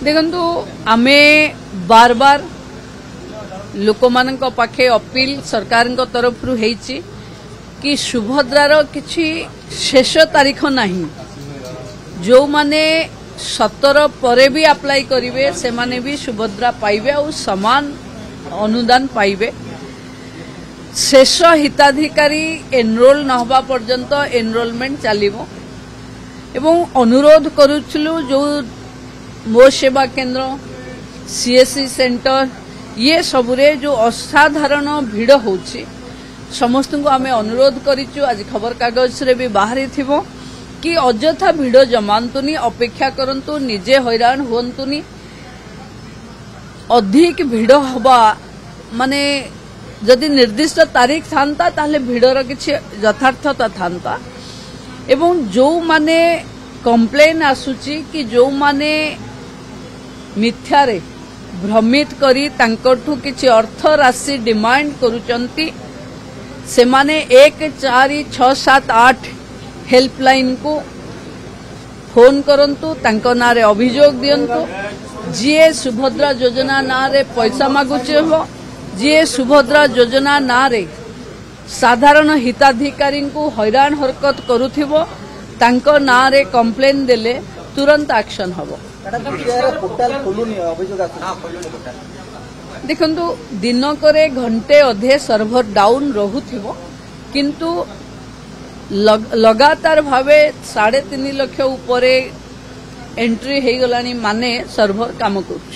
देखंतु आमे बार बार लोकमानक पाखे अपील सरकार तरफ होईची कि सुभद्रार किछि शेष तारीख नहीं जो माने 17 परे भी अप्लाई करिवे से माने भी सुभद्रा पाइबे और समान अनुदान पाइबे। शेष हिताधिकारी एनरोल न होबा पर्यंत एनरोलमेंट चलिबो एवं अनुरोध करूछलु जो मो सेवा केंद्र सीएससी सेंटर ये सबुरे जो असाधारण भिड़ होची समस्त को आमे अनुरोध करिचु। आज खबर कागज रे भी बाहरी थिबो कि अजथा भिड़ जमांतुनी अपेक्षा करंतु निजे हैरान होंतुनी अधिक भिड़ हबा माने जदि निर्दिष्ट तारीख थांता ताले भिड़र किछि यथार्थता थांता एवं जो माने कंप्लेन आसुची कि जो माने मिथ्यारे भ्रमित करी तांकठु किछि अर्थ राशि डिमांड करूचंती से माने 146778 हेल्पलाइन को फोन करंतु तांको नारे अभियोग दियंतु जीए सुभद्रा योजना नारे पैसा मागुचे हो जीए सुभद्रा योजना नारे साधारण हिताधिकारी को हैरान हरकत करुथिबो तांको नारे कंप्लेन देले तुरंत एक्शन हबो। देखंतु दिनकरे घंटे अधे सर्भर डाउन रहुथिबो किंतु लगातार भावे 3.5 लाख उपरे एंट्री हे गलानी माने सर्भर काम करूछ।